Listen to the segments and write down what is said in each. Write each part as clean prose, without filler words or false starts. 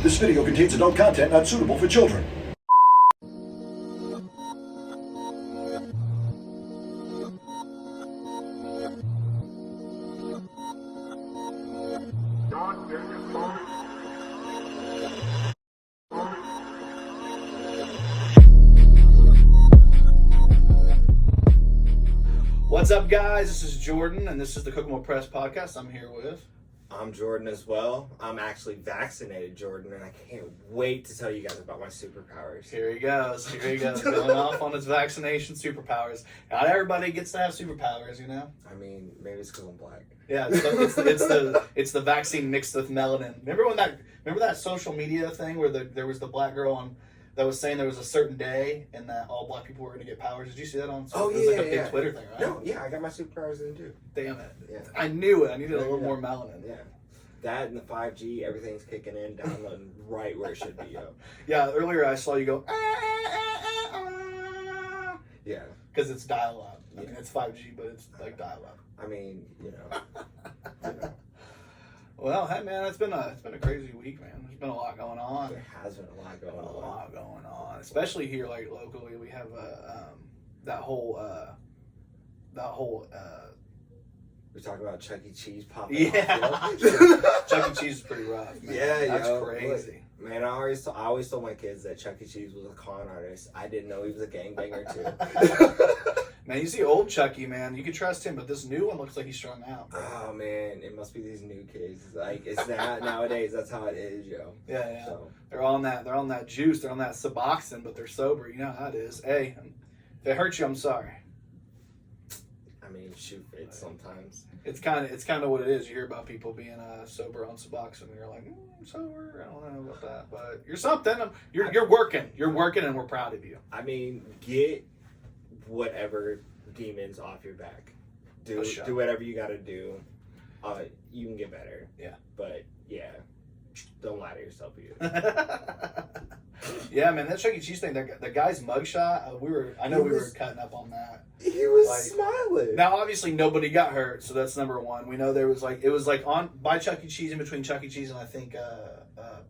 This video contains adult content not suitable for children. What's up, guys? This is Jordan, and this is the Kokomo Press Podcast. I'm here with... I'm Jordan as well. I'm actually vaccinated, Jordan, and I can't wait to tell you guys about my superpowers. Here he goes. Going off on his vaccination superpowers. Not everybody gets to have superpowers, you know? I mean, maybe it's because I'm black. Yeah, it's the vaccine mixed with melanin. Remember that social media thing where there was the black girl that was saying there was a certain day and that all black people were going to get powers? Did you see that on? Oh, it was like a big Twitter thing, right? No, yeah, I got my superpowers in too. Damn it! Yeah. I knew it. I needed a little more melanin. Yeah, that and the 5G, everything's kicking in, downloading right where it should be, yo. Yeah, earlier I saw you go. Yeah, because it's dial-up. I Yeah. mean, it's 5G, but it's like dial-up. I mean, you know. Well, hey man, it's been a crazy week, man. There's been a lot going on. There has been a lot going on. Especially here, like locally, we have that whole. We're talking about Chuck E. Cheese popping Yeah, off. Chuck E. Cheese is pretty rough, man. Yeah, that's yo, crazy. Look, man, I always told my kids that Chuck E. Cheese was a con artist. I didn't know he was a gangbanger too. Man, you see old Chucky, man, you can trust him, but this new one looks like he's strung out. Bro. Oh man, it must be these new kids. Like it's not nowadays. That's how it is, yo. Yeah. So. They're on that juice. They're on that Suboxone, but they're sober. You know how it is. Hey, if it hurts you, I'm sorry. I mean, shoot, it's sometimes. It's kind of what it is. You hear about people being sober on Suboxone, and you're like, I'm sober. I don't know about that, but you're something. You're working. You're working, and we're proud of you. I mean, get whatever demons off your back. Do whatever you got to do. You can get better. Yeah. But yeah, don't lie to yourself either. Yeah, man, that Chuck E. Cheese thing. The guy's mugshot. We were cutting up on that. He was smiling. Now, obviously, nobody got hurt, so that's number one. We know it was on by Chuck E. Cheese, in between Chuck E. Cheese and I think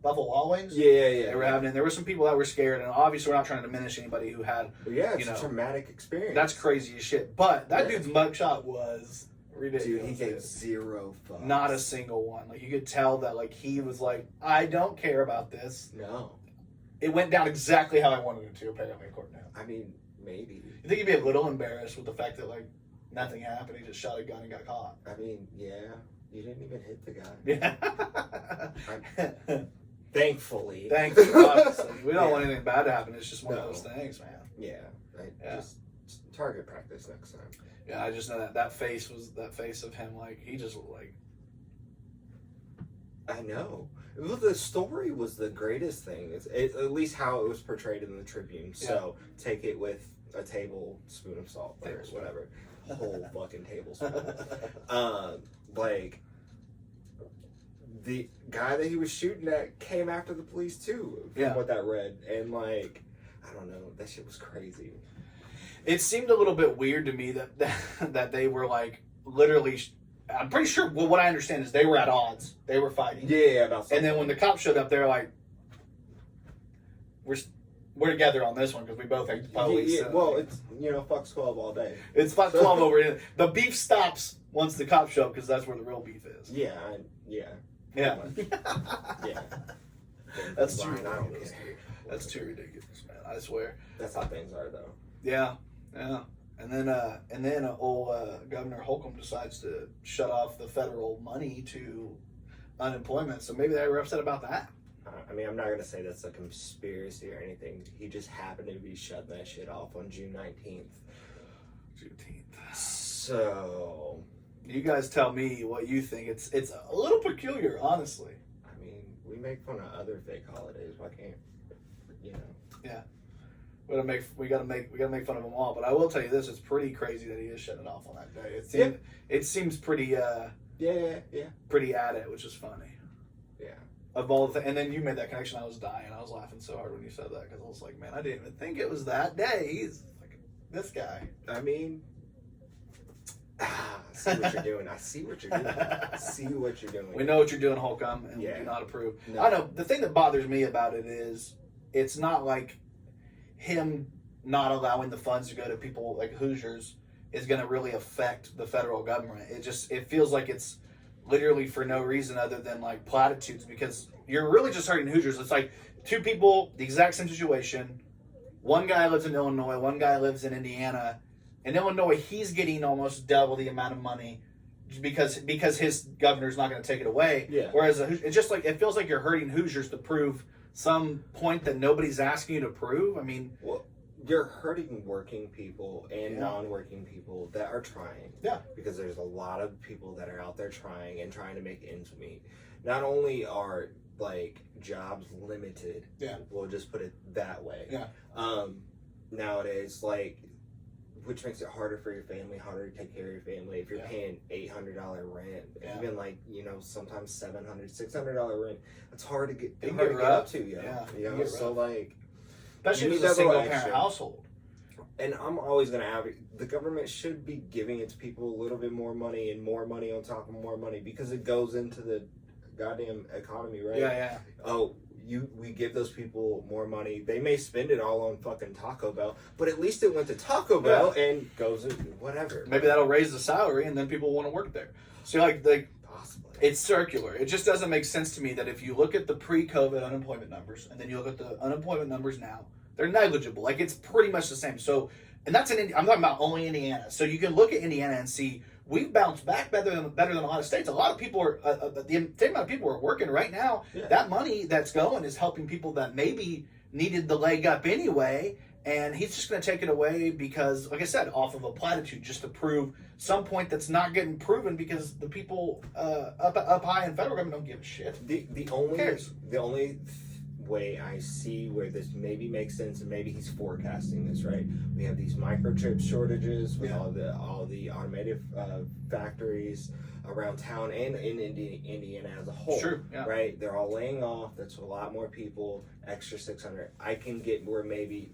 Buffalo Wild Wings. Yeah. They were having it. There were some people that were scared, and obviously, we're not trying to diminish anybody who had. Well, yeah, it's a traumatic experience. That's crazy as shit. But that dude's mugshot was ridiculous. Dude, he gave zero fucks. Not a single one. Like you could tell that, like he was like, I don't care about this. No. It went down exactly how I wanted it to, apparently, according to him. I mean, maybe. You think he'd be a little embarrassed with the fact that, like, nothing happened, he just shot a gun and got caught? I mean, yeah. You didn't even hit the guy. Yeah. Thankfully. Obviously. We don't want anything bad to happen. It's just one of those things, man. Yeah. Just target practice next time. Yeah, I just know that face of him, like, he just looked like... I know. Well, the story was the greatest thing. It's at least how it was portrayed in the Tribune. So take it with a tablespoon of salt or whatever. A whole fucking tablespoon. Like, the guy that he was shooting at came after the police too, from what that read. And like, I don't know, that shit was crazy. It seemed a little bit weird to me that they were like literally... I'm pretty sure. Well, what I understand is they were at odds. They were fighting. Yeah, about something. And then when the cops showed up, they're like, "We're together on this one because we both hate the police." Yeah, well, it's fuck 12 all day. It's fuck 12 over here. The beef stops once the cops show up because that's where the real beef is. Yeah. Yeah. That's too ridiculous. I don't care. That's too ridiculous, man. I swear. That's how things are, though. Yeah. And then old Governor Holcomb decides to shut off the federal money to unemployment. So maybe they were upset about that. I mean, I'm not going to say that's a conspiracy or anything. He just happened to be shutting that shit off on June 19th. So... You guys tell me what you think. It's a little peculiar, honestly. I mean, we make fun of other fake holidays. Why can't, Yeah. We gotta make fun of them all, but I will tell you this: it's pretty crazy that he is shutting it off on that day. It seems pretty pretty at it, which is funny. Yeah. Of all and then you made that connection. I was dying. I was laughing so hard when you said that because I was like, man, I didn't even think it was that day. He's like this guy. I mean, See what you're doing. I see what you're doing. See what you're doing. We know what you're doing, Holcomb, and we do not approve. No. I know. The thing that bothers me about it is it's not like him not allowing the funds to go to people like Hoosiers is going to really affect the federal government. It feels like it's literally for no reason other than like platitudes, because you're really just hurting Hoosiers. It's like two people, the exact same situation. One guy lives in Illinois, one guy lives in Indiana. In Illinois, he's getting almost double the amount of money because his governor's not going to take it away. Yeah. Whereas it's just like, it feels like you're hurting Hoosiers to prove some point that nobody's asking you to prove. I mean, well, you're hurting working people and non-working people that are trying. Yeah. Because there's a lot of people that are out there trying to make ends meet. Not only are like jobs limited. Yeah. We'll just put it that way. Yeah. Nowadays, like, which makes it harder for your family, harder to take care of your family. If you're paying $800 rent, even like, sometimes $700, $600 rent, it's hard to get up to, so like, especially if it's a single parent household. And I'm always going to advocate, the government should be giving its people a little bit more money and more money on top of more money, because it goes into the goddamn economy, right? Yeah. Oh, we give those people more money. They may spend it all on fucking Taco Bell, but at least it went to Taco Bell and goes in whatever. Maybe that'll raise the salary and then people want to work there. So like possibly. It's circular. It just doesn't make sense to me that if you look at the pre-COVID unemployment numbers and then you look at the unemployment numbers now, they're negligible. Like, it's pretty much the same. So, and that's I'm talking about only Indiana. So you can look at Indiana and see we've bounced back better than a lot of states. A lot of people are the same amount of people are working right now. Yeah. That money that's going is helping people that maybe needed the leg up anyway. And he's just going to take it away because, like I said, off of a platitude, just to prove some point that's not getting proven, because the people up high in federal government don't give a shit. The only way I see where this maybe makes sense, and maybe he's forecasting this, right? We have these microchip shortages with all the automotive factories around town and in Indiana as a whole. Sure, yeah. Right? They're all laying off. That's a lot more people. Extra 600. I can get where maybe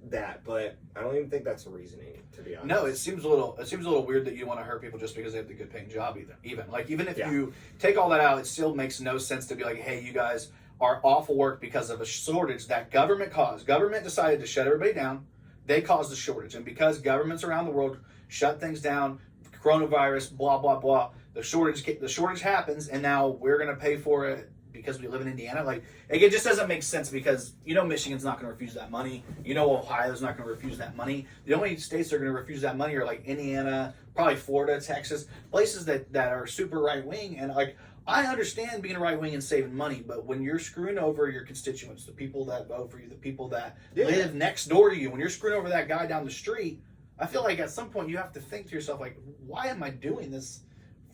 that, but I don't even think that's a reasoning, to be honest. No, it seems a little weird that you want to hurt people just because they have the good paying job. Even if you take all that out, it still makes no sense to be like, hey, you guys are off of work because of a shortage that government caused. Government decided to shut everybody down. They caused the shortage, and because governments around the world shut things down, coronavirus, blah blah blah, the shortage happens, and now we're gonna pay for it because we live in Indiana. Like, it just doesn't make sense, because Michigan's not going to refuse that money. Ohio's not going to refuse that money. The only states that are going to refuse that money are like Indiana, probably Florida, Texas, places that are super right wing. And like, I understand being right wing and saving money, but when you're screwing over your constituents, the people that vote for you, the people that live next door to you, when you're screwing over that guy down the street, I feel like at some point you have to think to yourself, like, why am I doing this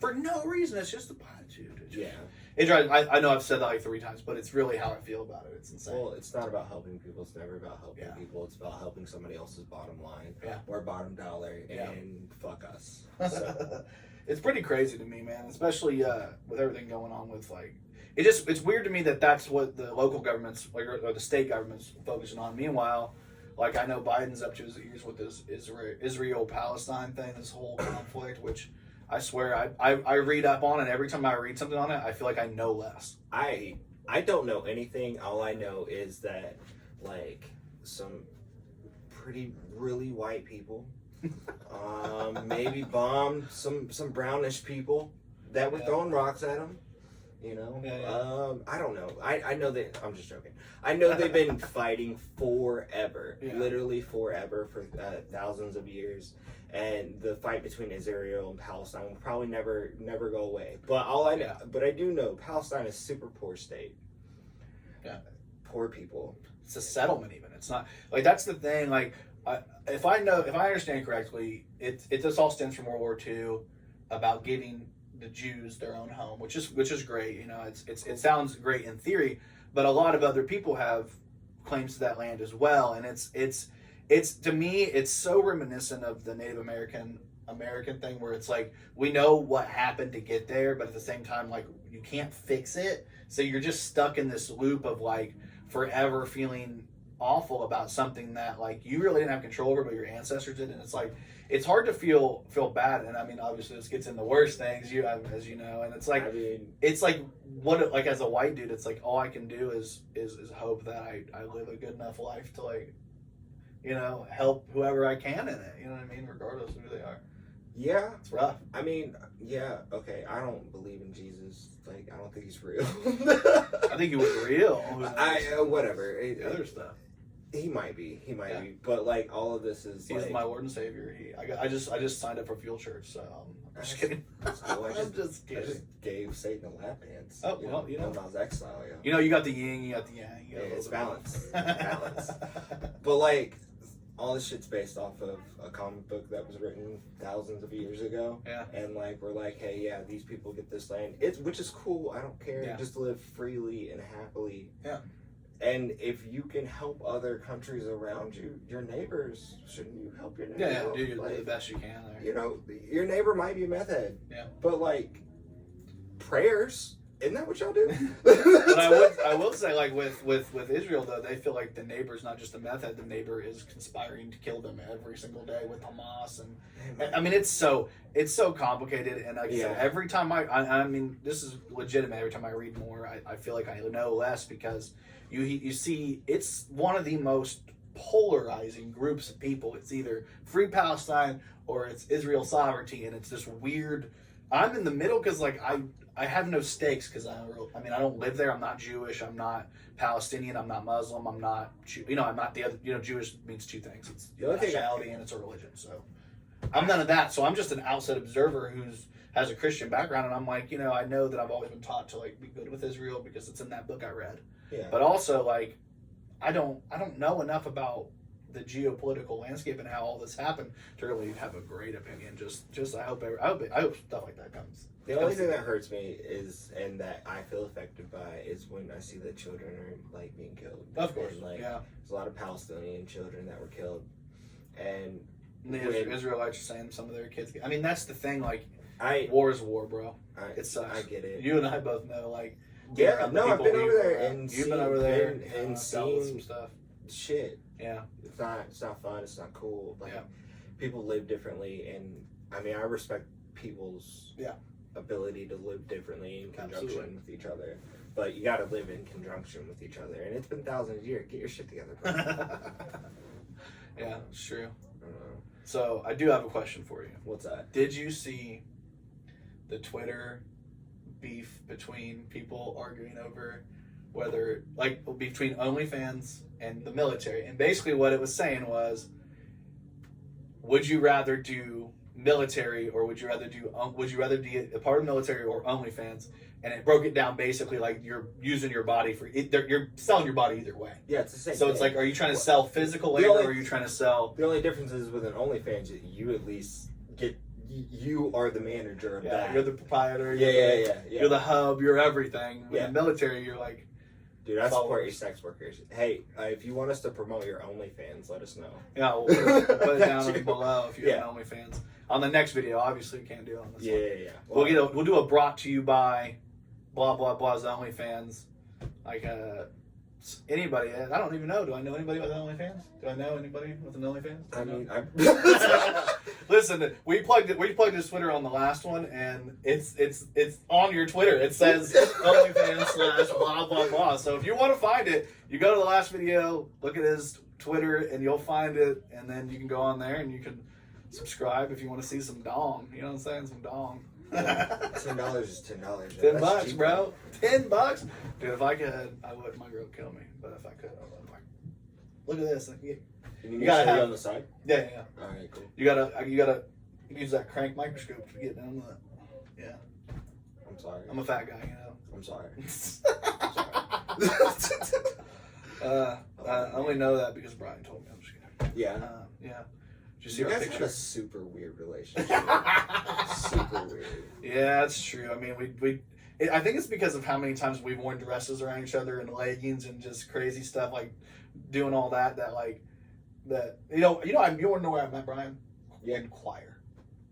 for no reason? It's just a platitude. It drives. I know I've said that like 3 times, but it's really how I feel about it. It's insane. Well, it's not about helping people. It's never about helping people. It's about helping somebody else's bottom line or bottom dollar, and fuck us. So. It's pretty crazy to me, man. Especially with everything going on with like, it's weird to me that that's what the local governments or the state governments focusing on. Meanwhile, like, I know Biden's up to his ears with this Israel-Palestine thing, this whole conflict, which I swear I read up on it. Every time I read something on it, I feel like I know less. I don't know anything. All I know is that, like, some pretty really white people maybe bombed some brownish people that were throwing rocks at them. I don't know. I know that. I'm just joking. I know they've been fighting forever, literally forever, for thousands of years. And the fight between Israel and Palestine will probably never go away. But I do know Palestine is a super poor state. Yeah, poor people. It's a settlement. Even it's not like, that's the thing. Like, if I understand correctly, this all stems from World War II, about giving the Jews their own home, which is great. It sounds great in theory, but a lot of other people have claims to that land as well, and it's to me, it's so reminiscent of the Native American thing, where it's like, we know what happened to get there, but at the same time, like, you can't fix it, so you're just stuck in this loop of like forever feeling awful about something that like you really didn't have control over, but your ancestors did. And it's like, it's hard to feel bad, and I mean, obviously, this gets into worse things, as you know, and it's like, it's like like as a white dude, it's like all I can do is hope that I live a good enough life to like, you know, help whoever I can in it. You know what I mean, regardless of who they are. Yeah, it's rough. I mean, yeah, okay. I don't believe in Jesus. Like, I don't think he's real. I think he was real. Whatever. The other stuff. He might be. He. But like all of this is. He's like, my Lord and Savior. I just signed up for Fuel Church, so I'm just kidding. I'm just kidding. I just gave Satan a lap dance. Oh, well, you know. Nas X style, yeah. You know, you got the yin, you got the yang. Yeah, it's balance. Balance. But like, all this shit's based off of a comic book that was written thousands of years ago. Yeah. And like, we're like, hey, yeah, these people get this land. Which is cool. I don't care. Yeah. Just live freely and happily. Yeah. And if you can help other countries around you, your neighbors, shouldn't you help your neighbors? Yeah, do the best you can there. You know, your neighbor might be a meth head. Yeah. But like, prayers, isn't that what y'all do? But I will say, like with Israel though, they feel like the neighbor's not just a meth head. The neighbor is conspiring to kill them every single day with Hamas, and I mean it's so complicated. And like I said, every time I mean this is legitimate. Every time I read more, I feel like I know less because you see it's one of the most polarizing groups of people. It's either Free Palestine or it's Israel sovereignty, and it's this weird. I'm in the middle because like I have no stakes because I don't live there. I'm not Jewish. I'm not Palestinian. I'm not Muslim. I'm not I'm not the other. Jewish means two things. It's nationality and it's a religion. So I'm none of that. So I'm just an outside observer who's has a Christian background, and I'm like, I know that I've always been taught to like be good with Israel because it's in that book I read. Yeah. But also like I don't know enough about the geopolitical landscape and how all this happened to really have a great opinion. Just I hope stuff like that comes. The only thing that hurts me is, and that I feel affected by, is when I see that children are like being killed. Of course, and, like, yeah. There's a lot of Palestinian children that were killed, and the Israelites are saying some of their kids. I mean, that's the thing. Like, war is war, bro. It sucks. I get it. You and I both know. Like, yeah, no, I've been over there and you've been over there and seen some stuff. Shit. Yeah. It's not fun. It's not cool. Like, people live differently, and I mean, I respect people's ability to live differently in conjunction with each other. But you got to live in conjunction with each other, and it's been thousands of years. Get your shit together, bro. Yeah, it's true. So I do have a question for you. What's that? Did you see the Twitter beef between people arguing over whether, like, between OnlyFans and the military? And basically what it was saying was, would you rather do military or would you rather be a part of the military or OnlyFans? And it broke it down basically like you're using your body for it, you're selling your body either way. Yeah, it's the same. So it's like, are you trying to sell physical labor or are you trying to sell? The only difference is with an OnlyFans, you at least get. You are the manager of that. You're the proprietor. Yeah. You're the hub. You're everything. With the military, you're like. Dude, I support you sex workers. Hey, if you want us to promote your OnlyFans, let us know. Yeah, we'll put it down below if you have OnlyFans. On the next video, obviously we can't do it on this one. Yeah. Well, we'll do a brought to you by blah blah blah's OnlyFans. Like anybody. I don't even know. Do I know anybody with OnlyFans? Do I know anybody with an OnlyFans? I mean, listen, we plugged his Twitter on the last one, and it's on your Twitter. It says OnlyFans / blah blah blah. So if you want to find it, you go to the last video, look at his Twitter, and you'll find it. And then you can go on there and you can subscribe if you want to see some dong. You know what I'm saying? Some dong. $10 is $10. $10, cheap, bro. $10, dude. If I could, I would. My girl would kill me, but if I could, I would. Look at this. You gotta have on the side. Yeah. All right, cool. You gotta use that crank microscope to get down to that. Yeah. I'm sorry. I'm a fat guy, you know. I'm sorry. I only know that because Brian told me. I'm just kidding. Yeah. Yeah. You guys have a super weird relationship. Super weird. Yeah, it's true. I mean, I think it's because of how many times we've worn dresses around each other and leggings and just crazy stuff, like doing all that. You want to know where I met Brian? Yeah. In choir.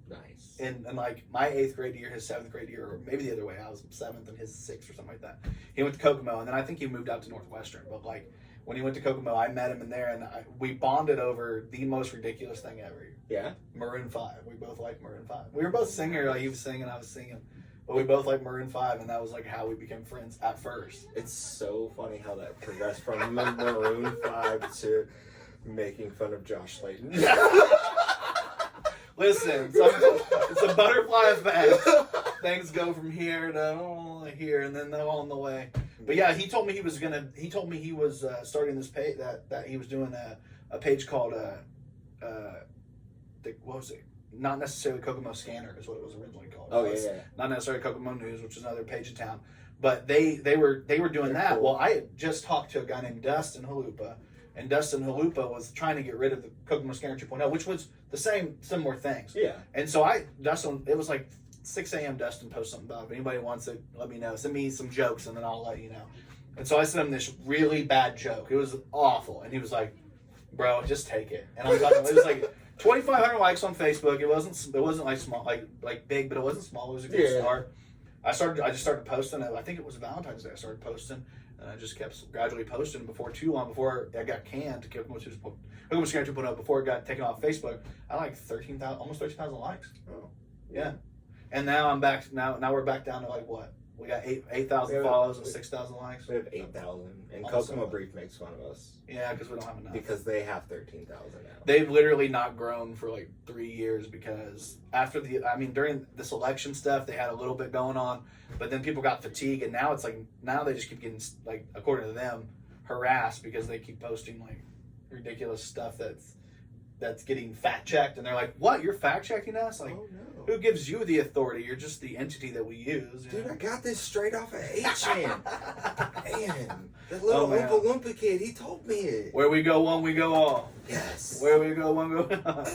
Nice. In like my 8th grade year, his 7th grade year, or maybe the other way. I was 7th and his 6th or something like that. He went to Kokomo, and then I think he moved out to Northwestern. But like when he went to Kokomo, I met him in there, and we bonded over the most ridiculous thing ever. Yeah? Maroon 5. We both liked Maroon 5. We were both singers. Like, he was singing, I was singing. But we both liked Maroon 5, and that was, like, how we became friends at first. It's so funny how that progressed from Maroon 5 to making fun of Josh Slayton. Listen, it's a butterfly effect. Things go from here to here, and then they're all on the way. But yeah, he told me he was starting this page that he was doing a page called what was it? Not necessarily Kokomo Scanner is what it was originally called. Oh yeah. Not necessarily Kokomo News, which is another page in town. But they were doing that. Cool. Well, I had just talked to a guy named Dustin Halupa, and Dustin Halupa was trying to get rid of the Kokomo Scanner 2.0, which was the similar things. Yeah. And so Dustin, it was like 6 a.m. Dustin posted something about it. If anybody wants it, let me know. Send me some jokes, and then I'll let you know. And so I sent him this really bad joke. It was awful, and he was like, "Bro, just take it." And I'm talking. It was like 2,500 likes on Facebook. It wasn't like small, like big, but it wasn't small. It was a good start. I just started posting. I think it was Valentine's Day. I started posting, and I just kept gradually posting. Before I got canned, Kokomo Scanner 2.0, before it got taken off Facebook, I had like 13,000, almost 13,000 likes. Oh, yeah. And now I'm back. Now we're back down to like what? We got 8,000 follows and 6,000 likes. We have 8,000, and Kokomo Brief makes fun of us. Yeah, because we don't have enough. Because they have 13,000 now. They've literally not grown for like 3 years because during this election stuff, they had a little bit going on, but then people got fatigued, and now they just keep getting, like, according to them, harassed because they keep posting like ridiculous stuff that's getting fact checked, and they're like, "What? You're fact checking us? Like, oh, no. Who gives you the authority? You're just the entity that we use." Dude, I got this straight off of HN. Man, that little Oompa Loompa kid, he told me it. Where we go one, we go all. Yes. Where we go one, go all.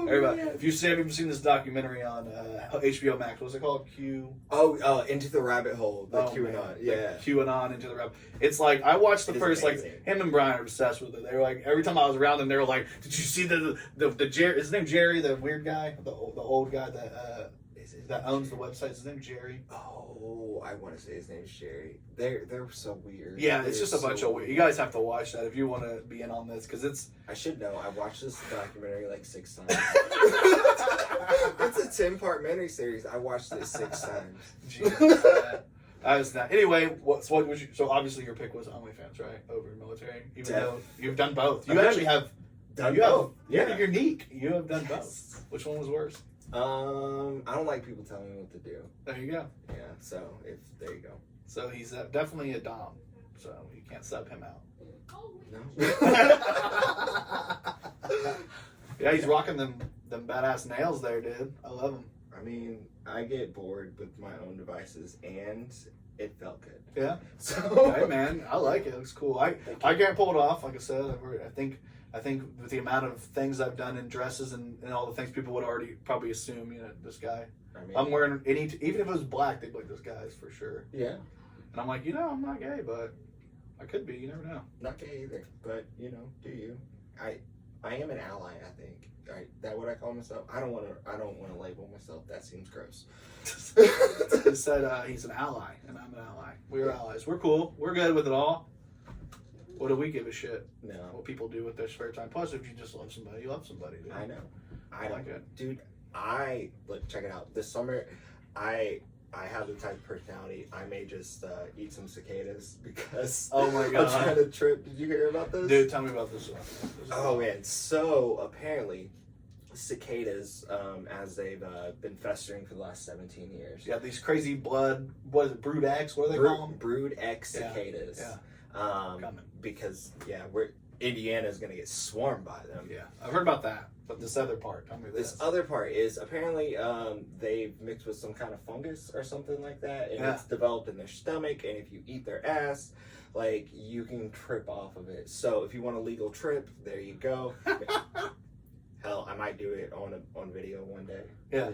Everybody, if you haven't seen this documentary on HBO Max, what's it called? Into the Rabbit Hole. The QAnon. Man. Yeah. The QAnon Into the Rabbit. It's like, I watched the first, amazing. Like, him and Brian are obsessed with it. They were like, every time I was around them, they were like, "Did you see the Jerry? Is his name Jerry, the weird guy? The old guy that owns the website? Is his name Jerry?" Oh, I want to say his name's Jerry. They're so weird. Yeah, it's just a bunch of weird. You guys have to watch that if you want to be in on this, because it's. I should know. I watched this documentary like 6 times. It's a 10-part miniseries. I watched it 6 times. Jesus, I was not. Anyway, so obviously your pick was OnlyFans, right? Over military, even though you've done both. You actually have done both. You're unique. You have done both. Which one was worse? I don't like people telling me what to do. There you go. Yeah, so there you go. So he's definitely a dom. So you can't sub him out. No. Yeah, he's rocking them badass nails there, dude. I love them. I mean, I get bored with my own devices, and it felt good. Yeah. So hey man, I like it. It looks cool. I can't pull it off. Like I said, I think with the amount of things I've done in dresses and all the things people would already probably assume, this guy. I mean, I'm wearing even if it was black, they'd be like, "This guy's for sure." Yeah. And I'm like, I'm not gay, but I could be. You never know. Not gay either, but do you? I am an ally. I think. That what I call myself? I don't want to label myself. That seems gross. He said he's an ally, and I'm an ally. We're allies. We're cool. We're good with it all. What do we give a shit? No. What people do with their spare time. Plus, if you just love somebody, you love somebody. Dude. I know. I like it, dude. Look. Check it out. This summer, I have the type of personality. I may just eat some cicadas because oh my god, I'm trying to trip. Did you hear about this? Dude, tell me about this one. Oh man, so apparently cicadas, as they've been festering for the last 17 years. Yeah, these crazy brood X. What do they call them? Brood X cicadas. Yeah. Because Indiana's gonna get swarmed by them. Yeah, I've heard about that. But this other part, tell me this. This other part is apparently they've mixed with some kind of fungus or something like that, and it's developed in their stomach. And if you eat their ass, like, you can trip off of it. So if you want a legal trip, there you go. Hell, I might do it on video one day. Yeah.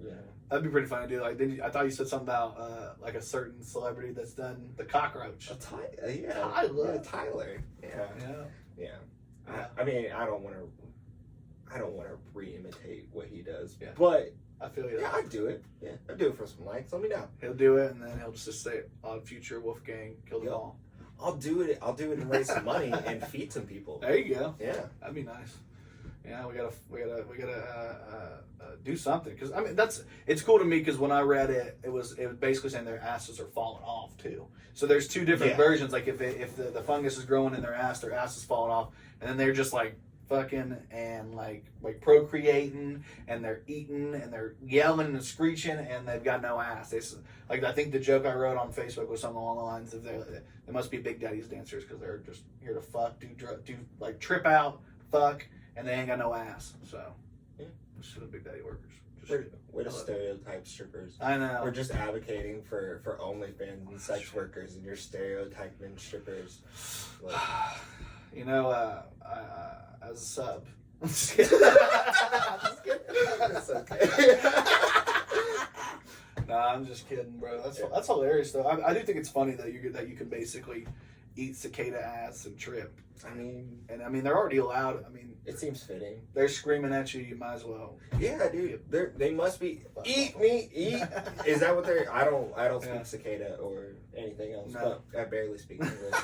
Yeah. That'd be pretty funny to do. Like, I thought you said something about like a certain celebrity that's done the cockroach. Tyler. Yeah, Tyler. Yeah. I mean, I don't want to re-imitate what he does. Yeah. But I feel you. Yeah, I'd do it. Yeah, I'd do it for some likes. Let me know. He'll do it, and then he'll just say, "On future Wolfgang killed them all." I'll do it and raise some money and feed some people. There you go. Yeah, that'd be nice. Yeah, we gotta do something, because I mean it's cool to me, because when I read it, it was basically saying their asses are falling off too. So there's two different versions. Like if the fungus is growing in their ass is falling off, and then they're just like fucking and like procreating, and they're eating and they're yelling and screeching, and they've got no ass. Like I think the joke I wrote on Facebook was something along the lines of they must be Big Daddy's dancers, because they're just here to fuck, do like trip out, fuck. And they ain't got no ass, so just the Big Daddy workers. Way to stereotype strippers. I know. We're just advocating for OnlyFans and sex workers, and you're stereotyping strippers. Like, you know, as a sub. I'm just kidding. It's okay. Nah, I'm just kidding, bro. That's hilarious, though. I do think it's funny that you can basically eat cicada ass and trip. I mean, they're already allowed. I mean, it seems fitting. They're screaming at you. You might as well. Yeah, dude. They must be eat me, eat. Is that what they're? I don't speak cicada or anything else. No. But I barely speak English.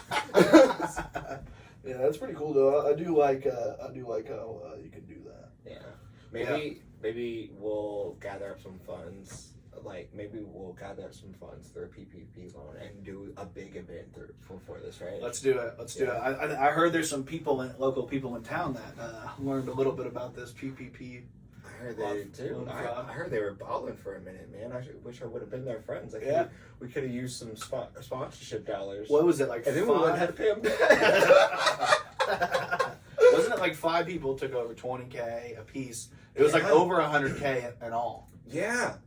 Yeah, that's pretty cool though. I do like how you can do that. Yeah, maybe we'll gather up some funds. Like maybe we'll gather up some funds through a PPP loan and do a big event for this, right? Let's do it. I heard there's some local people in town that learned a little bit about this PPP. I heard they did too. I heard they were balling for a minute, man. I wish I would have been their friends. Like, we could have used some sponsorship dollars. What was it like? And then we wouldn't have to pay them back. Wasn't it like 5 people took over $20K a piece? It was like over $100K in all. Yeah,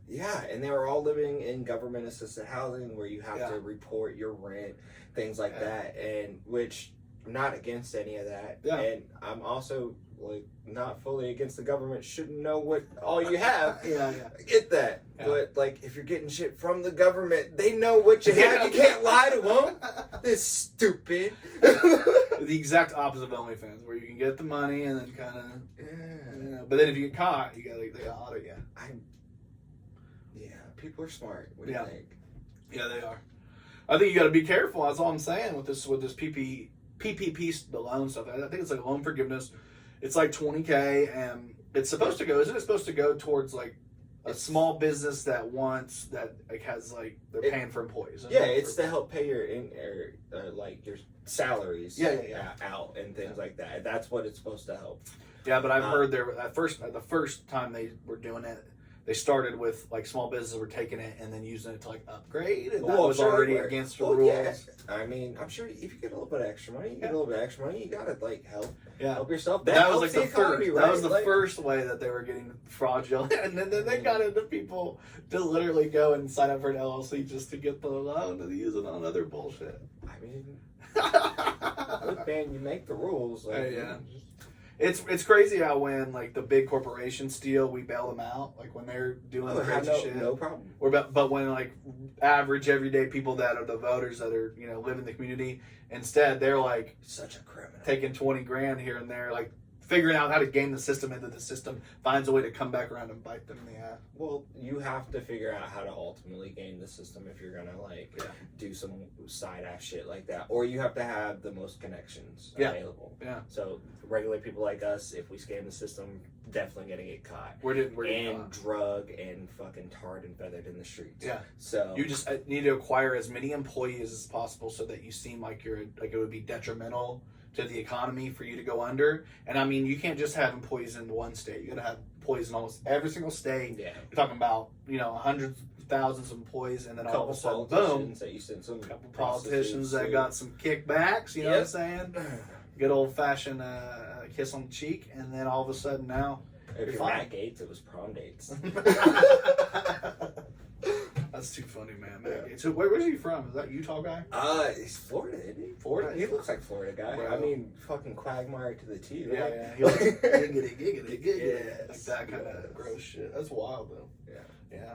and they were all living in government-assisted housing where you have to report your rent, things like that, and which I'm not against any of that. Yeah. And I'm also like not fully against the government shouldn't know what all you have. I get that. Yeah. But like if you're getting shit from the government, they know what you have. You can't lie to them. It's stupid. The exact opposite of OnlyFans, where you can get the money and then kind of, but then if you get caught, they gotta audit you. People are smart. What do you think? Yeah, they are. I think you got to be careful. That's all I'm saying with this PPP, the loan stuff. I think it's like loan forgiveness. It's like $20K, and it's supposed to go. Isn't it supposed to go towards like a small business that has like they're paying for employees? It's to help pay your like your salaries. Out and things like that. That's what it's supposed to help. Yeah, but I've heard the first time they were doing it, they started with like small businesses were taking it and then using it to like upgrade, and that was already against the rules. Yeah. I mean, I'm sure if you get a little bit of extra money, you gotta like help yourself. That was like the first. Right? That was the first way that they were getting fraudulent, and then they got into people to literally go and sign up for an LLC just to get the loan and use it on other bullshit. I mean, look, man, you make the rules. Like, It's crazy how when like the big corporations steal, we bail them out. Like when they're doing crazy shit, no problem. But when like average everyday people that are the voters that are live in the community, instead they're like such a criminal, taking 20 grand here and there, like figuring out how to game the system into the system, finds a way to come back around and bite them in the ass. Well, you have to figure out how to ultimately game the system if you're gonna do some side ass shit like that, or you have to have the most connections available. Yeah. So regular people like us, if we scam the system, definitely gonna get caught. We're getting caught. Drug and fucking tarred and feathered in the streets. Yeah. So you just need to acquire as many employees as possible so that you seem like it would be detrimental to the economy for you to go under. And I mean, you can't just have employees in one state. You gotta have employees in almost every single state. Yeah. You're talking about hundreds of thousands of employees, and then all of a sudden, boom, that you send some couple politicians that got some kickbacks. You know what I'm saying? Good old fashioned kiss on the cheek, and then all of a sudden now, if you're Matt Gates, it was prom dates. That's too funny, man. Matt Gates. So where's he from? Is that Utah guy? He's Florida, isn't he? Florida? He looks like Florida guy. Bro. I mean, fucking Quagmire to the T, right? Yeah. He looks giggity. Like that kind of gross shit. That's wild, though. Yeah.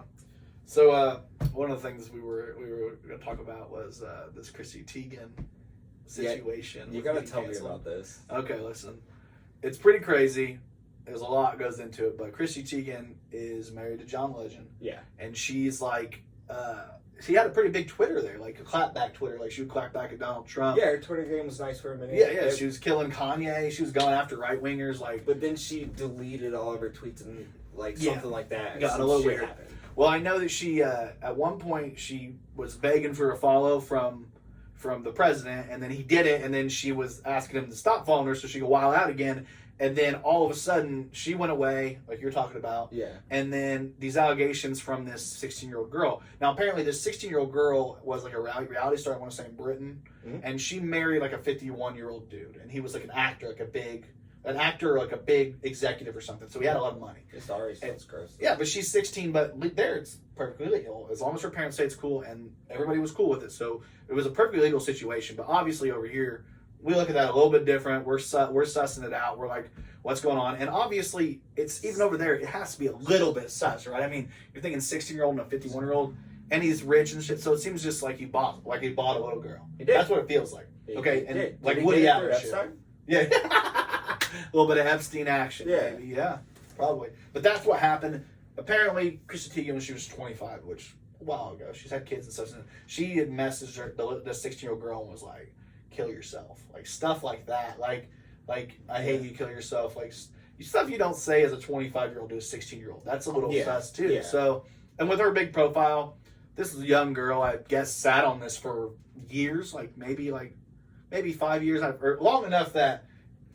So one of the things we were going to talk about was this Chrissy Teigen situation. You got to tell me about this. Okay, listen. It's pretty crazy. There's a lot goes into it, but Chrissy Teigen is married to John Legend. Yeah. And she's like, she had a pretty big Twitter there, like a clapback Twitter, like she would clap back at Donald Trump. Yeah, her Twitter game was nice for a minute. Yeah, she was killing Kanye. She was going after right wingers, like. But then she deleted all of her tweets and something like that. Got a little weird. Happened. Well, I know that she at one point she was begging for a follow from the president, and then he did it, and then she was asking him to stop following her so she could wild out again. And then all of a sudden, she went away, like you're talking about. Yeah. And then these allegations from this 16-year-old girl. Now, apparently, this 16-year-old girl was like a reality star, I want to say, in Britain. Mm-hmm. And she married like a 51-year-old dude. And he was like an actor, like a big executive or something. So he had a lot of money. It's already sounds gross. Yeah, but she's 16, but there it's perfectly legal. As long as her parents say it's cool, and everybody was cool with it. So it was a perfectly legal situation. But obviously, over here, we look at that a little bit different. We're sussing it out. We're like, what's going on? And obviously, it's even over there, it has to be a little bit sus, right? I mean, you're thinking 16-year-old and a 51-year-old, and he's rich and shit. So it seems just like he bought a little girl. He did. That's what it feels like. Okay, he and did. like did Woody Allen. Yeah, a little bit of Epstein action. Yeah, maybe. Yeah, probably. But that's what happened. Apparently, Chrissy Teigen, when she was 25, which a while ago, she's had kids and stuff. And she had messaged her, the 16-year-old girl, and was like, kill yourself, like stuff like that, like I hate you, kill yourself, like stuff you don't say as a 25-year-old to a 16-year-old. That's a little sus too. Yeah. So, and with her big profile, this is a young girl, I guess, sat on this for years, like maybe 5 years, or long enough that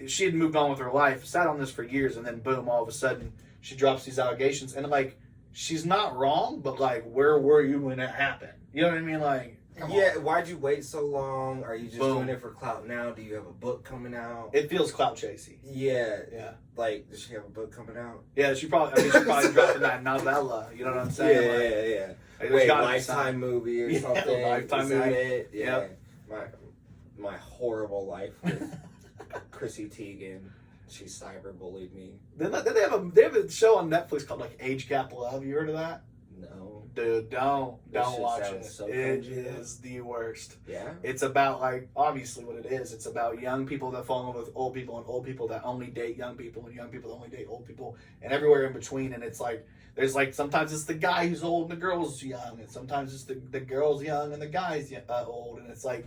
she had moved on with her life, sat on this for years, and then boom, all of a sudden she drops these allegations, and like she's not wrong, but like where were you when it happened? You know what I mean? Like. Why'd you wait so long? Are you just doing it for clout now? Do you have a book coming out? It feels clout chasey. Yeah. Like, does she have a book coming out? Yeah, she's probably dropping that novella. You know what I'm saying? Yeah. Wait, Lifetime movie or something? Lifetime movie. It? Yeah. My horrible life with Chrissy Teigen. She cyberbullied me. They have a show on Netflix called like Age Gap Love. You heard of that? No. Dude, don't watch it. So it is the worst. Yeah. It's about, like, obviously what it is. It's about young people that fall in love with old people, and old people that only date young people, and young people that only date old people, and everywhere in between. And it's like, there's like, sometimes it's the guy who's old and the girl's young, and sometimes it's the girl's young and the guy's old, and it's like,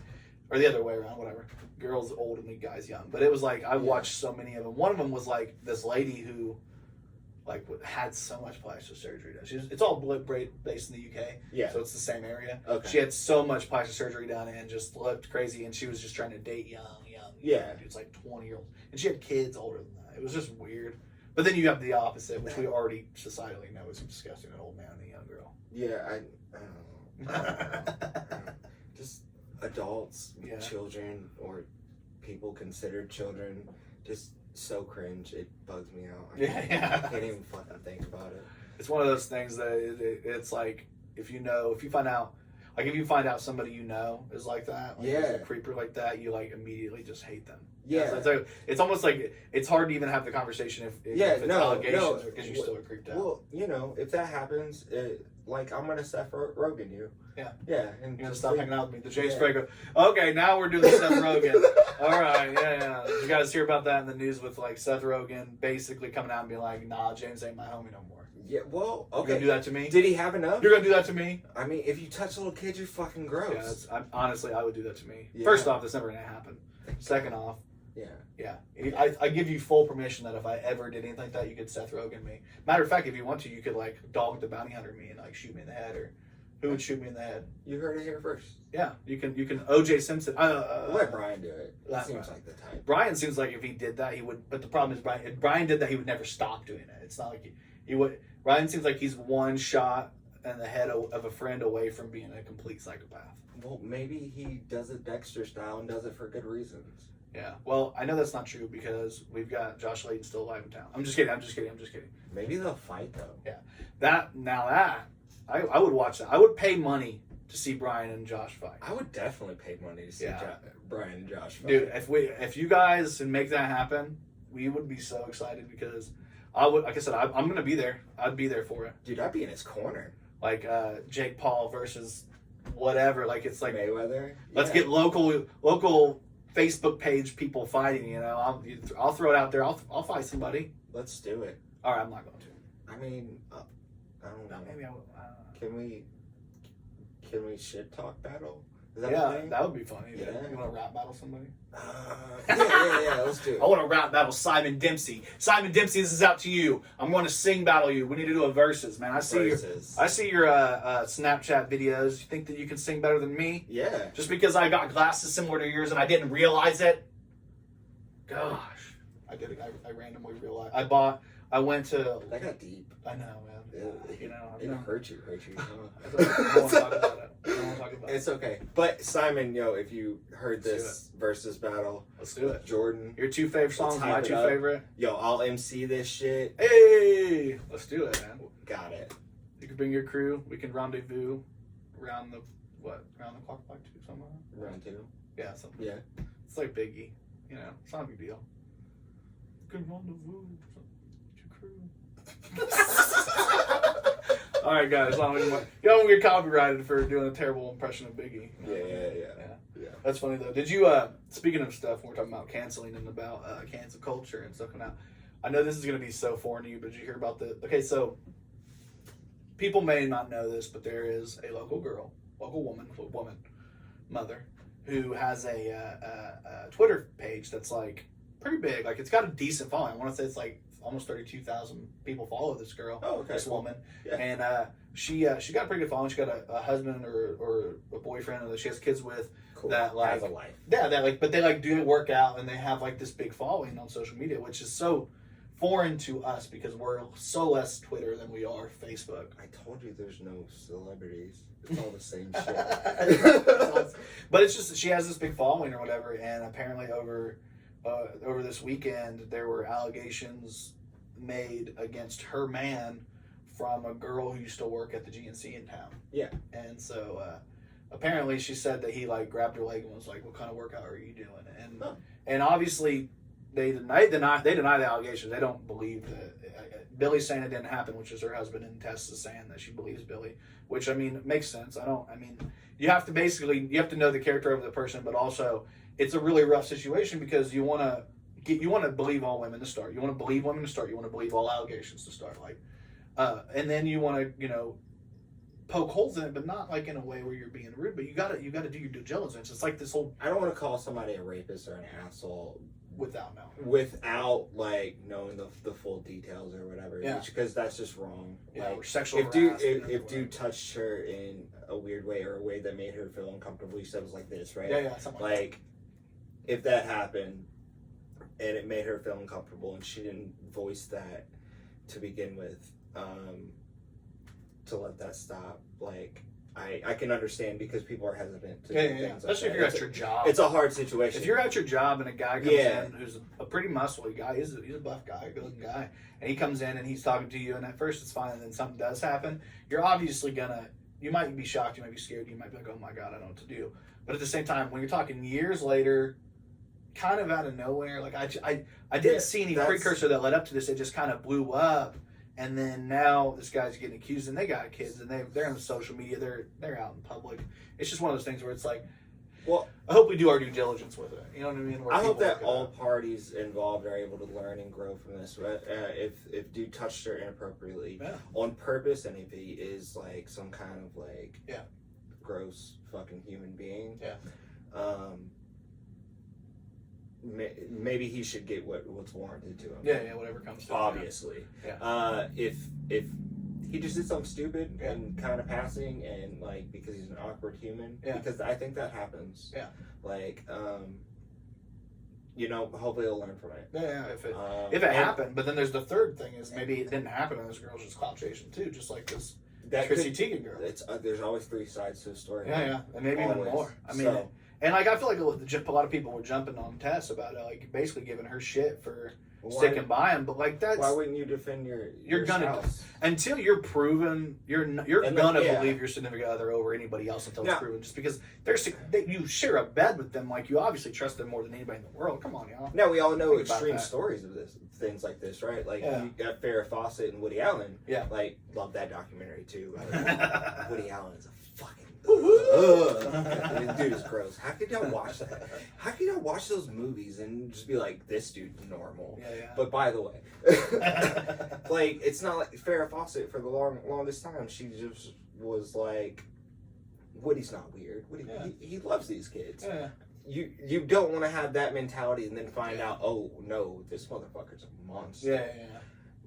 or the other way around, whatever. Girl's old and the guy's young. But it was like, I watched so many of them. One of them was like this lady who like had so much plastic surgery done. It's all based in the UK. Yeah. So it's the same area. Okay. She had so much plastic surgery done and just looked crazy, and she was just trying to date young dudes, like 20-year-olds. And she had kids older than that. It was just weird. But then you have the opposite, which we already societally know is disgusting, an old man and a young girl. Yeah, I don't know. Just adults, children, or people considered children, just so cringe. It bugs me out. I can't even fucking think about it. It's one of those things that it's like, if you find out somebody you know is like that, like is a creeper like that, you like immediately just hate them. Yeah. So it's almost like it's hard to even have the conversation if it's allegations because you still are creeped out. Well, if that happens, like I'm gonna Seth Rogen you. Yeah. And you're gonna stop hanging out with me. The James Franco. Okay, now we're doing Seth Rogen. All right, yeah. You guys hear about that in the news with like Seth Rogen basically coming out and being like, "Nah, James ain't my homie no more." Yeah. Well, okay. You're gonna do that to me? Did he have enough? You're gonna do that to me? I mean, if you touch little kids, you're fucking gross. Yeah, honestly, I would do that to me. Yeah. First off, that's never gonna happen. Second off. Yeah. I give you full permission that if I ever did anything like that, you could Seth Rogen me. Matter of fact, if you want to, you could like Dog the Bounty Hunter me and like shoot me in the head, or who would shoot me in the head? You heard it here first. Yeah, you can OJ Simpson. Let Brian do it. That seems like the type. Brian seems like if he did that, he would. But the problem is, if Brian did that, he would never stop doing it. It's not like he would. Brian seems like he's one shot in the head of a friend away from being a complete psychopath. Well, maybe he does it Dexter style and does it for good reasons. Yeah, well, I know that's not true because we've got Josh Layton still alive in town. I'm just kidding. Maybe they'll fight though. Yeah, I would watch that. I would pay money to see Brian and Josh fight. I would definitely pay money to see Brian and Josh fight. Dude, if you guys can make that happen, we would be so excited because I would. Like I said, I'm gonna be there. I'd be there for it. Dude, I'd be in his corner. Like Jake Paul versus whatever. Like it's like Mayweather. Let's get local Facebook page people fighting. You know, I'll throw it out there. I'll fight somebody. Let's do it. All right, I'm not going to. I mean, I don't know. Maybe I will. Can we shit talk battle? Is that the thing? That would be funny. Yeah. You want to rap battle somebody? Yeah. Let's do it. I want to rap battle Simon Dempsey. Simon Dempsey, this is out to you. I'm going to sing battle you. We need to do a versus, man. I see your Snapchat videos. You think that you can sing better than me? Yeah. Just because I got glasses similar to yours and I didn't realize it? Gosh. I did it. I randomly realized. I went to... That got deep. I know, man. It hurt you. I don't want to talk about it. It's okay. But Simon, if you heard this versus battle, let's do it. Jordan, your 2 favorite songs, my 2 favorite. I'll MC this shit. Hey, let's do it, man. Got it. You can bring your crew. We can rendezvous around the clock, like 2 somewhere. Round 2. Yeah, something. Yeah. It's like Biggie. It's not a big deal. You can rendezvous with your crew. All right, guys. Y'all won't get copyrighted for doing a terrible impression of Biggie. Yeah. That's funny though. Did you? Speaking of stuff, we're talking about canceling and about cancel culture and stuff. Now, I know this is going to be so foreign to you, but did you hear about the? Okay, so people may not know this, but there is a local woman, mother, who has a Twitter page that's like pretty big. Like it's got a decent following. I want to say it's like almost 32,000 people follow this girl. Oh, okay. This woman. Yeah. And she got a pretty good following. She got a husband or a boyfriend that she has kids with. Cool. That like has a life. Yeah, but they like do work out and they have like this big following on social media, which is so foreign to us because we're so less Twitter than we are Facebook. I told you there's no celebrities. It's all the same shit. But it's just she has this big following or whatever, and apparently over this weekend there were allegations made against her man from a girl who used to work at the GNC in town. Yeah. And so apparently she said that he like grabbed her leg and was like, "What kind of workout are you doing?" And obviously they deny the allegations. They don't believe that Billy's saying it didn't happen, which is her husband, and Tess is saying that she believes Billy, which makes sense. You have to know the character of the person, but also it's a really rough situation because you want to believe all women to start. You want to believe women to start. You want to believe all allegations to start. And then you want to poke holes in it, but not like in a way where you're being rude. But you gotta do your due diligence. It's like this whole. I don't want to call somebody a rapist or an asshole without knowing. Without like knowing the full details or whatever. Yeah. Because that's just wrong. Yeah. Like, or sexual harassment. If dude touched her in a weird way or a way that made her feel uncomfortable, you said it was like this, right? Yeah. Something like that. If that happened and it made her feel uncomfortable and she didn't voice that to begin with, to let that stop, I can understand because people are hesitant to do things. Especially like if you're at your job. It's a hard situation. If you're at your job and a guy comes in who's a pretty muscly guy, he's a buff guy, a good-looking guy, and he comes in and he's talking to you, and at first it's fine, and then something does happen, you're obviously you might be shocked, you might be scared, you might be like, oh my God, I don't know what to do. But at the same time, when you're talking years later, kind of out of nowhere, like I didn't see any precursor that led up to this. It just kind of blew up, and then now this guy's getting accused, and they got kids, and they're on social media, they're out in public. It's just one of those things where it's like, well, I hope we do our due diligence with it. You know what I mean? I hope that all parties involved are able to learn and grow from this. But if dude touched her inappropriately on purpose, and if he is like some kind of gross fucking human being, maybe he should get what's warranted to him. Yeah, whatever comes to him. Obviously. Yeah. If he just did something stupid and kind of passing and because he's an awkward human, because I think that happens. Yeah. Hopefully he'll learn from it. Yeah, if it happened, but then there's the third thing is maybe it didn't happen and this girl's just clout chasing too, just like this Chrissy Teigen girl. There's always 3 sides to the story. Yeah, and maybe even more. And I feel like a lot of people were jumping on Tess about it, basically giving her shit for sticking by him. But that's why wouldn't you defend your spouse? Until you're proven you're gonna believe your significant other over anybody else until it's proven. Just because you share a bed with them, you obviously trust them more than anybody in the world. Come on, y'all. Now we all know extreme stories of things like this, right? You got Farrah Fawcett and Woody Allen. Yeah, love that documentary too. Woody Allen is a fucking. Dude is gross. How could y'all watch that? How could y'all watch those movies and just be like, this dude's normal? Yeah. But by the way, it's not like Farrah Fawcett for the longest time. She just was Woody's not weird. Woody, he loves these kids. Yeah. You don't want to have that mentality and then find out, oh no, this motherfucker's a monster. Yeah.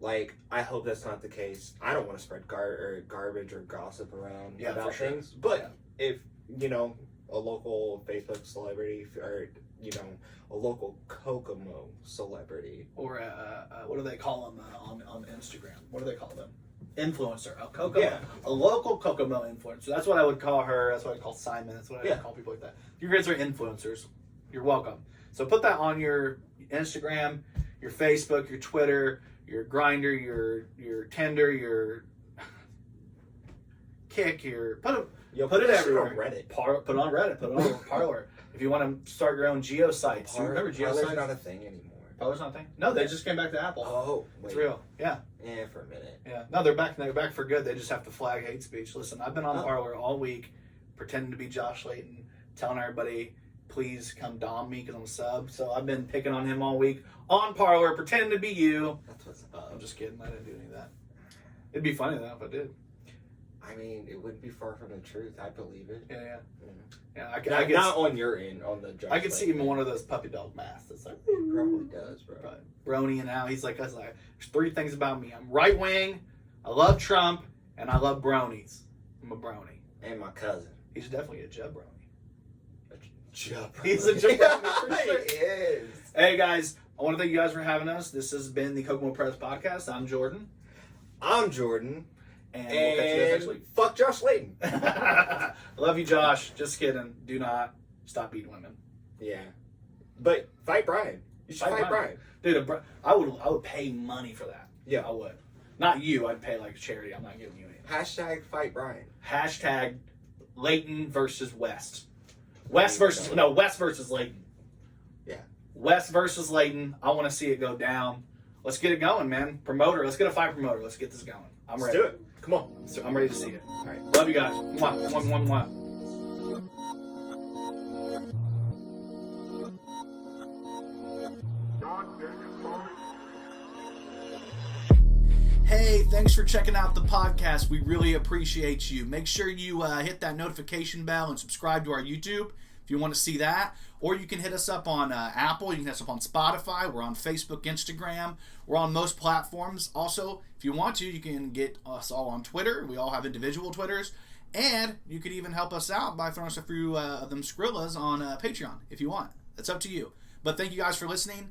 Like, I hope that's not the case. I don't want to spread garbage or gossip around about for sure. things. But if, you know, a local Facebook celebrity or, you know, a local Kokomo celebrity. Or, what do they call them on Instagram? What do they call them? Influencer. A Kokomo. Yeah. A local Kokomo influencer. That's what I would call her. That's what I call Simon. That's what I would call people like that. If you guys are influencers, you're welcome. So put that on your Instagram, your Facebook, your Twitter, your Grindr, your Tinder, your Kick, put it everywhere. On Reddit. Put it on Reddit. Put it on Parler. If you want to start your own geosites. You remember geosites? Parler's not a thing anymore. Parler's not a thing? No, they just came back to Apple. Oh, wait. It's real. Yeah. Yeah, for a minute. Yeah. No, they're back. They're back for good. They just have to flag hate speech. Listen, I've been on Parler all week, pretending to be Josh Layton, telling everybody, please come dom me because I'm a sub. So I've been picking on him all week on Parler, pretending to be you. That's what's I'm just kidding. I didn't do any of that. It'd be funny though if I did. I mean, it wouldn't be far from the truth. I believe it. Yeah. I Not, could not on your end, on the Josh I could see him in Layton. one of those puppy dog masks. It's like, He probably does, bro. Brony and now he's like, there's 3 things about me. I'm right wing, I love Trump, and I love bronies. I'm a brony. And my cousin. He's definitely a jabroni. Jabroni. He's a jabroni for sure. He is. Hey guys, I want to thank you guys for having us. This has been the Kokomo Press Podcast. I'm Jordan. I'm Jordan. And we'll catch you guys next week. Fuck Josh Layton. Love you, Josh. Just kidding. Do not stop beating women. Yeah. But fight Brian. You should fight Brian. Dude, I would pay money for that. Yeah. I would. Not you. I'd pay like a charity. I'm not giving you anything. Hashtag fight Brian. Hashtag Layton versus West. West versus Layton. Yeah. West versus Layton. I want to see it go down. Let's get it going, man. Promoter. Let's get a fight promoter. Let's get this going. I'm ready. Let's do it. Come on. So I'm ready to see it. All right. Love you guys. Mwah, mwah, mwah, mwah. Hey, thanks for checking out the podcast. We really appreciate you. Make sure you hit that notification bell and subscribe to our YouTube if you want to see that. Or you can hit us up on Apple. You can hit us up on Spotify. We're on Facebook, Instagram. We're on most platforms. Also, if you want to, you can get us all on Twitter. We all have individual Twitters. And you could even help us out by throwing us a few of them Skrillas on Patreon if you want. It's up to you. But thank you guys for listening.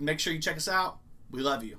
Make sure you check us out. We love you.